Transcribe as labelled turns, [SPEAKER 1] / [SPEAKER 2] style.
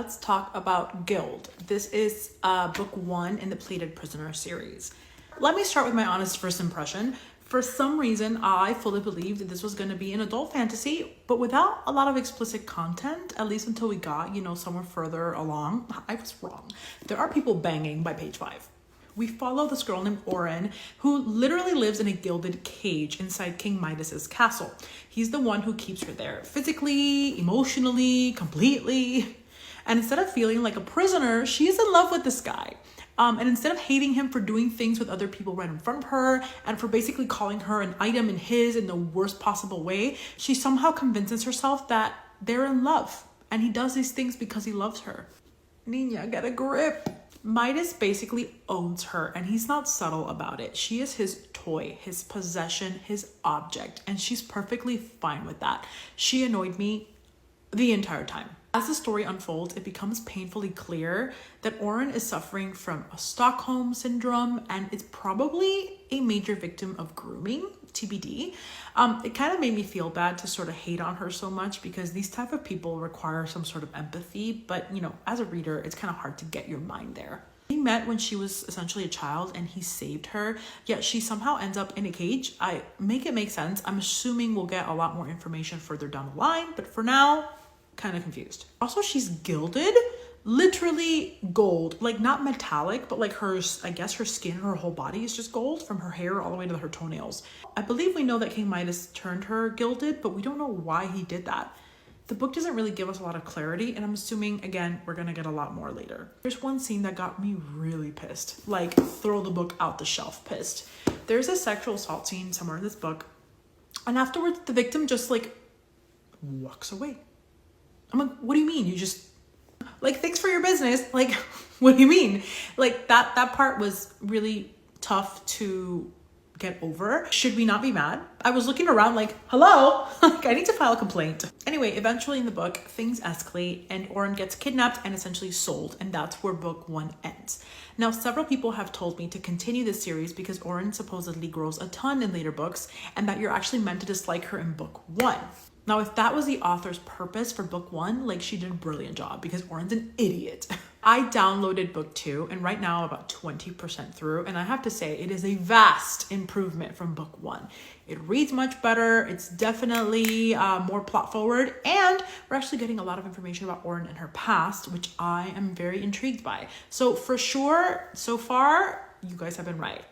[SPEAKER 1] Let's talk about Guild. This is book 1 in the Plated Prisoner series. Let me start with my honest first impression. For some reason, I fully believed that this was going to be an adult fantasy, but without a lot of explicit content, at least until we got, somewhere further along. I was wrong. There are people banging by page 5. We follow this girl named Oren, who literally lives in a gilded cage inside King Midas's castle. He's the one who keeps her there physically, emotionally, completely. And instead of feeling like a prisoner, she is in love with this guy. And instead of hating him for doing things with other people right in front of her and for basically calling her an item in the worst possible way, she somehow convinces herself that they're in love. And he does these things because he loves her. Nina, get a grip. Midas basically owns her, and he's not subtle about it. She is his toy, his possession, his object, and she's perfectly fine with that. She annoyed me the entire time. As the story unfolds, it becomes painfully clear that Oren is suffering from a Stockholm syndrome and is probably a major victim of grooming, TBD. It kind of made me feel bad to sort of hate on her so much because these type of people require some sort of empathy, but as a reader, it's kind of hard to get your mind there. He met when she was essentially a child and he saved her, yet she somehow ends up in a cage. I make it make sense. I'm assuming we'll get a lot more information further down the line, but for now, kind of confused. Also, she's gilded, literally gold, like not metallic, but like her skin, her whole body is just gold from her hair all the way to her toenails. I believe we know that King Midas turned her gilded, but we don't know why he did that. The book doesn't really give us a lot of clarity, and I'm assuming, again, we're gonna get a lot more later. There's one scene that got me really pissed, like throw the book out the shelf pissed. There's a sexual assault scene somewhere in this book, and afterwards the victim just like walks away. I'm like, what do you mean? You just, like, thanks for your business. Like, what do you mean? Like, that part was really tough to get over. Should we not be mad? I was looking around like, hello? Like, I need to file a complaint. Anyway, eventually in the book, things escalate and Oren gets kidnapped and essentially sold. And that's where book 1 ends. Now, several people have told me to continue this series because Oren supposedly grows a ton in later books and that you're actually meant to dislike her in book 1. Now, if that was the author's purpose for book 1, like, she did a brilliant job because Oren's an idiot. I downloaded book 2 and right now I'm about 20% through, and I have to say it is a vast improvement from book 1. It reads much better. It's definitely more plot forward, and we're actually getting a lot of information about Oren and her past, which I am very intrigued by. So for sure, so far, you guys have been right.